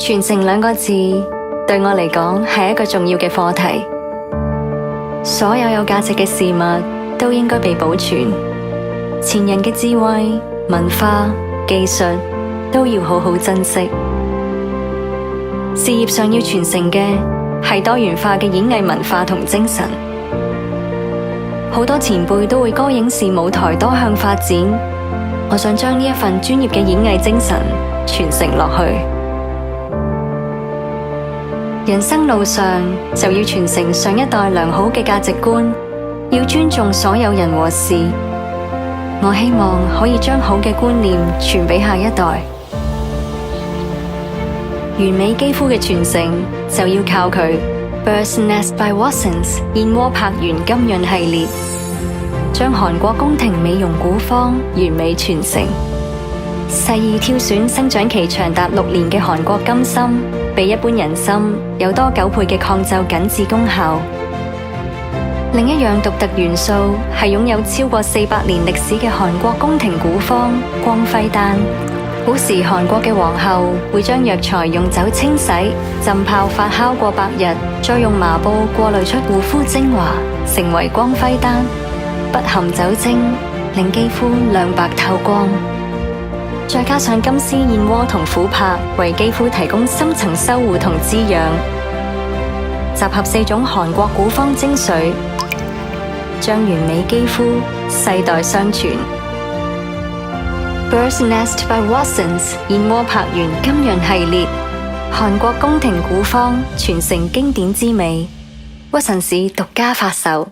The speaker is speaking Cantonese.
傳承兩個字對我嚟講係一個重要嘅課題。所有有價值嘅事物都應該被保存，前人嘅智慧、文化、技術都要好好珍惜。事業上要傳承嘅係多元化嘅演藝文化同精神。好多前輩都會歌影視舞台多向發展，我想將呢一份專業嘅演藝精神傳承落去。人生路上就要傳承上一代良好嘅價值觀，要尊重所有人和事。我希望可以將好嘅觀念傳俾下一代。完美肌膚嘅傳承就要靠佢。Bird's Nest by Watsons 燕窩柏園金潤系列，將韓國宮廷美容古方完美傳承。細意挑選生長期長達6年嘅韓國金參，比一般人參有多9倍嘅抗皺緊致功效。另一樣獨特元素係擁有超過400年歷史嘅韓國宮廷古方光輝丹。古時韓國嘅皇后會將藥材用酒清洗、浸泡發酵過百日，再用麻布過濾出護膚精華，成為光輝丹，不含酒精，令肌膚亮白透光。再加上金絲燕窩同琥珀，為肌膚提供深層修護同滋養。集合4種韓國古方精髓，將完美肌膚世代相傳。Bird's Nest by Watsons 燕窩柏園金潤系列，韓國宮廷古方傳承經典之美，屈臣氏獨家發售。